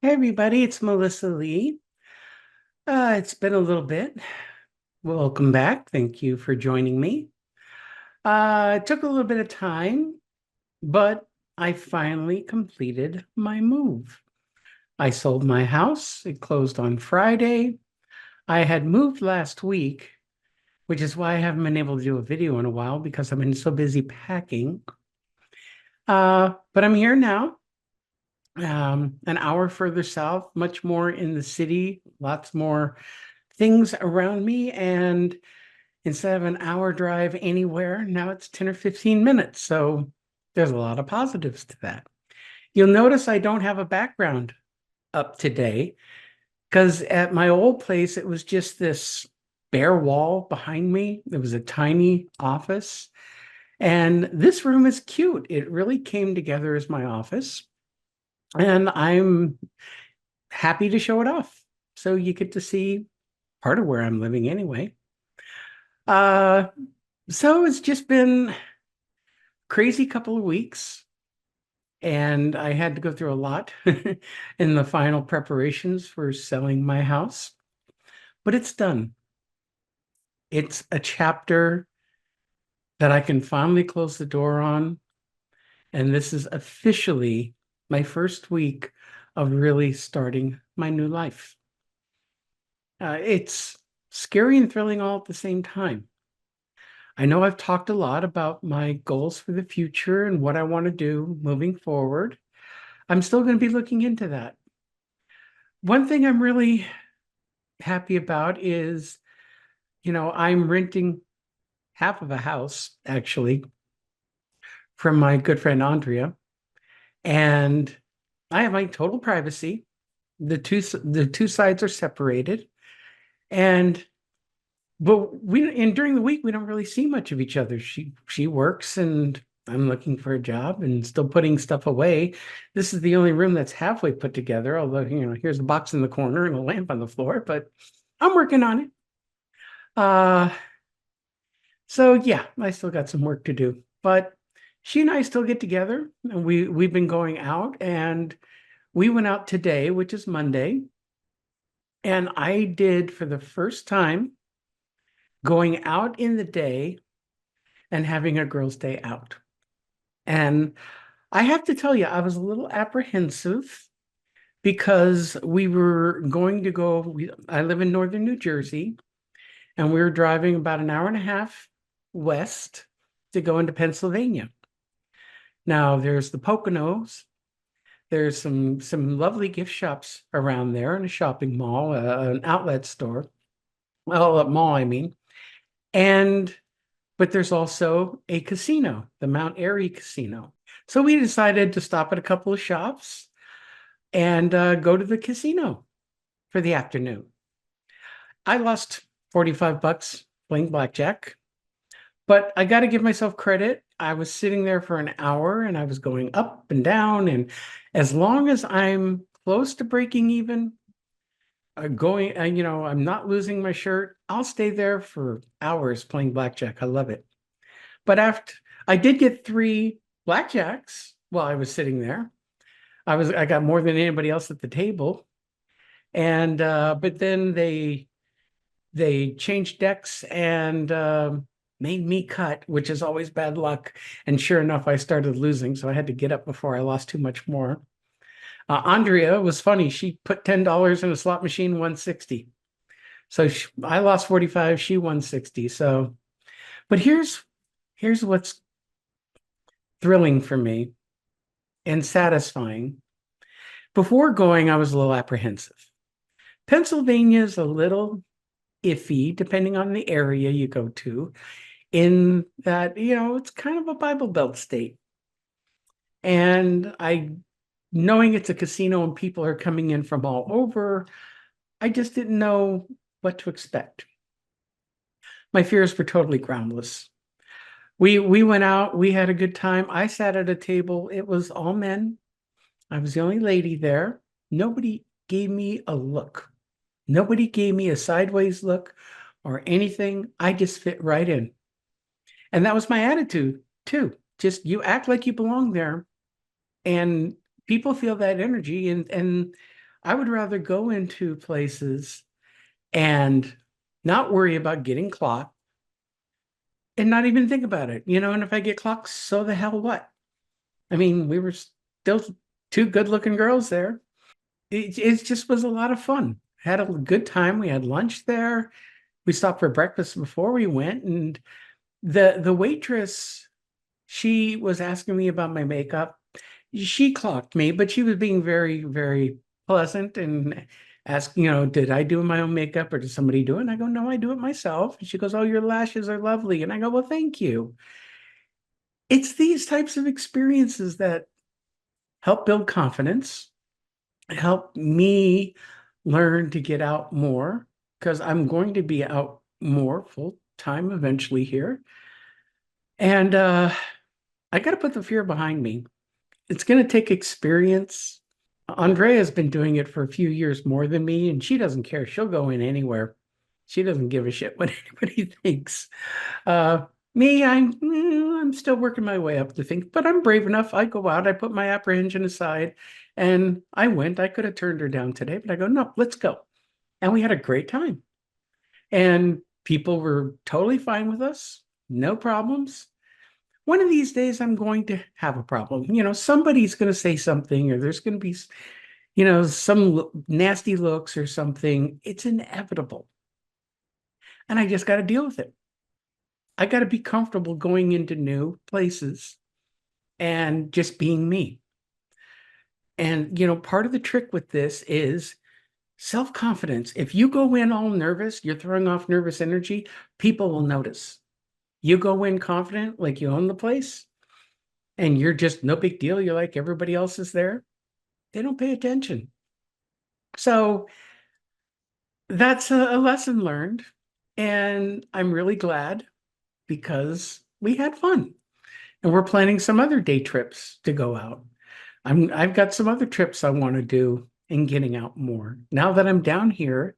Hey everybody, it's Melissa Lee. It's been a little bit. Welcome back. Thank you for joining me. It took a little bit of time, but I finally completed my move. I sold my house. It closed on Friday. I had moved last week, which is why I haven't been able to do a video in a while because I've been so busy packing. But I'm here now, an hour further south, much more in the city, lots more things around me. And instead of an hour drive anywhere, now it's 10 or 15 minutes. So there's a lot of positives to that. You'll notice I don't have a background up today because at my old place, it was just this bare wall behind me. It was a tiny office. And this room is cute. It really came together as my office. And I'm happy to show it off. So you get to see part of where I'm living anyway. Uh, so it's just been crazy couple of weeks, and I had to go through a lot in the final preparations for selling my house, but it's done. It's a chapter that I can finally close the door on, and this is officially my first week of really starting my new life. It's scary and thrilling all at the same time. I know I've talked a lot about my goals for the future and what I want to do moving forward. I'm still going to be looking into that. One thing I'm really happy about is, I'm renting half of a house actually from my good friend Andrea, and I have my total privacy. The two sides are separated, and but we and during the week we don't really see much of each other. She works and I'm looking for a job and still putting stuff away. This is the only room that's halfway put together, although here's a box in the corner and a lamp on the floor, but I'm working on it. Uh so yeah, I still got some work to do. But she and I still get together and we've been going out, and we went out today, which is Monday, and I did for the first time going out in the day and having a girls' day out. And I have to tell you, I was a little apprehensive because we were going to go. I live in northern New Jersey, and we were driving about an hour and a half west to go into Pennsylvania. Now, there's the Poconos. There's some lovely gift shops around there, and a shopping mall, an outlet store. Well, a mall, I mean. And but there's also a casino, the Mount Airy Casino. So we decided to stop at a couple of shops and go to the casino for the afternoon. I lost 45 bucks playing blackjack, but I got to give myself credit. I was sitting there for an hour and I was going up and down. And as long as I'm close to breaking even, I'm not losing my shirt, I'll stay there for hours playing blackjack. I love it. But after I did get three blackjacks while I was sitting there, I got more than anybody else at the table. And but then they changed decks and made me cut, which is always bad luck. And sure enough, I started losing, so I had to get up before I lost too much more. Andrea was funny. She put $10 in a slot machine, 160. So I lost 45, she won 60. So, but here's what's thrilling for me and satisfying. Before going, I was a little apprehensive. Pennsylvania is a little iffy depending on the area you go to, in that, it's kind of a Bible Belt state. And knowing it's a casino and people are coming in from all over, I just didn't know what to expect. My fears were totally groundless. We went out, we had a good time. I sat at a table, it was all men. I was the only lady there. Nobody gave me a look. Nobody gave me a sideways look or anything. I just fit right in. And that was my attitude too. Just you act like you belong there, and people feel that energy. And I would rather go into places and not worry about getting clocked and not even think about it, and if I get clocked, so the hell what? I mean, we were still two good-looking girls there. It just was a lot of fun. Had a good time. We had lunch there. We stopped for breakfast before we went, and the waitress, she was asking me about my makeup. She clocked me, but she was being very, very pleasant and asking, did I do my own makeup or did somebody do it? And I go, no, I do it myself. And she goes, oh, your lashes are lovely. And I go, well, thank you. It's these types of experiences that help build confidence, help me learn to get out more because I'm going to be out more full time eventually here. And I got to put the fear behind me. It's going to take experience. Andrea's been doing it for a few years more than me, and she doesn't care. She'll go in anywhere. She doesn't give a shit what anybody thinks. Me, I'm still working my way up to think, but I'm brave enough. I go out, I put my apprehension aside, and I went. I could have turned her down today, but I go, no, let's go. And we had a great time. And people were totally fine with us, no problems. One of these days, I'm going to have a problem. Somebody's going to say something, or there's going to be, some nasty looks or something. It's inevitable. And I just got to deal with it. I got to be comfortable going into new places and just being me. And, part of the trick with this is self-confidence. If you go in all nervous, you're throwing off nervous energy, people will notice. You go in confident, like you own the place, and you're just no big deal. You're like everybody else is there. They don't pay attention. So that's a lesson learned. And I'm really glad because we had fun. And we're planning some other day trips to go out. I've got some other trips I want to do in getting out more. Now that I'm down here,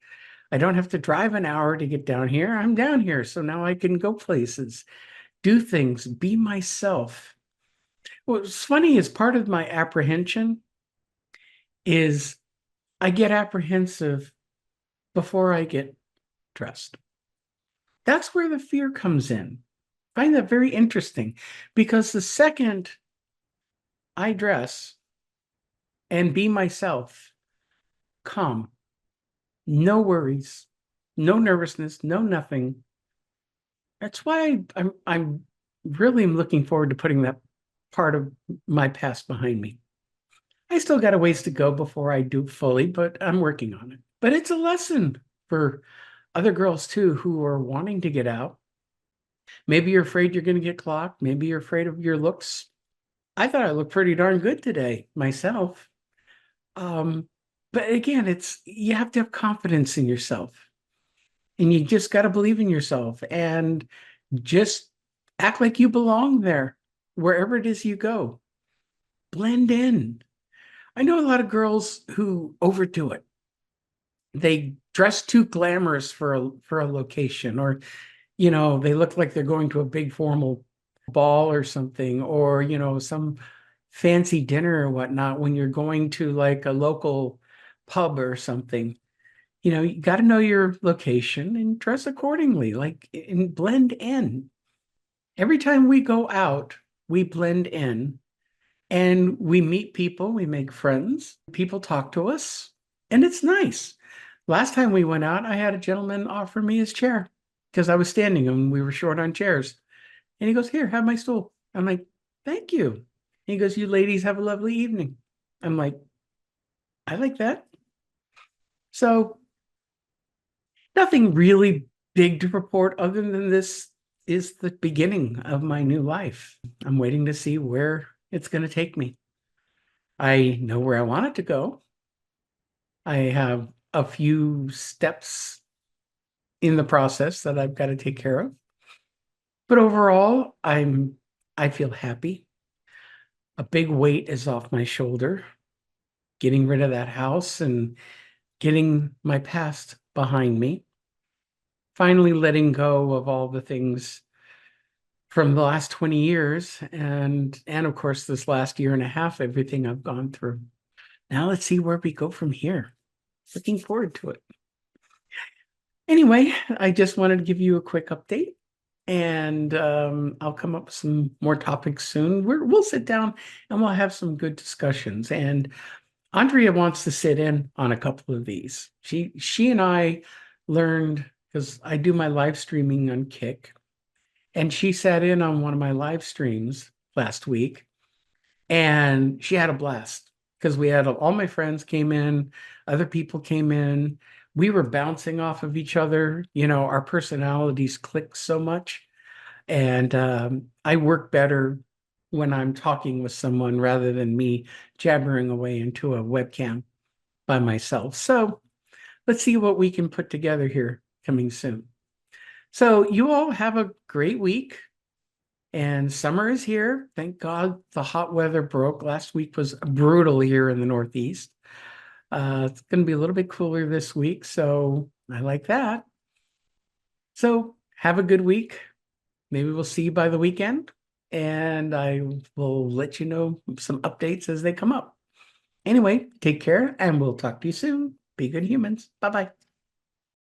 I don't have to drive an hour to get down here. I'm down here. So now I can go places, do things, be myself. What's funny is part of my apprehension is I get apprehensive before I get dressed. That's where the fear comes in. I find that very interesting because the second I dress and be myself, calm, no worries, no nervousness, no nothing. That's why I'm really looking forward to putting that part of my past behind me. I still got a ways to go before I do fully, but I'm working on it. But it's a lesson for other girls too who are wanting to get out. Maybe you're afraid you're going to get clocked. Maybe you're afraid of your looks. I thought I looked pretty darn good today myself. Um, but again, it's you have to have confidence in yourself and you just got to believe in yourself and just act like you belong there wherever it is you go. Blend in. I know a lot of girls who overdo it. They dress too glamorous for a location, or they look like they're going to a big formal ball or something, or some fancy dinner or whatnot when you're going to like a local pub or something. You got to know your location and dress accordingly, like and blend in. Every time we go out, we blend in and we meet people, we make friends, people talk to us, and it's nice. Last time we went out, I had a gentleman offer me his chair because I was standing and we were short on chairs. And he goes, here, have my stool. I'm like, thank you. And he goes, you ladies have a lovely evening. I'm like, I like that. So nothing really big to report other than this is the beginning of my new life. I'm waiting to see where it's going to take me. I know where I want it to go. I have a few steps in the process that I've got to take care of. But overall, I feel happy. A big weight is off my shoulder, getting rid of that house and getting my past behind me. Finally letting go of all the things from the last 20 years and of course this last year and a half, everything I've gone through. Now let's see where we go from here. Looking forward to it. Anyway, I just wanted to give you a quick update, and I'll come up with some more topics soon. We'll sit down and we'll have some good discussions. And Andrea wants to sit in on a couple of these. She and I learned because I do my live streaming on Kick, and she sat in on one of my live streams last week, and she had a blast because we had all my friends came in, other people came in. We were bouncing off of each other. You know, our personalities click so much. And I work better when I'm talking with someone rather than me jabbering away into a webcam by myself. So let's see what we can put together here coming soon. So you all have a great week. And summer is here. Thank God the hot weather broke. Last week was brutal here in the Northeast. It's going to be a little bit cooler this week, so I like that. So have a good week. Maybe we'll see you by the weekend, and I will let you know some updates as they come up. Anyway, take care, and we'll talk to you soon. Be good humans. Bye bye.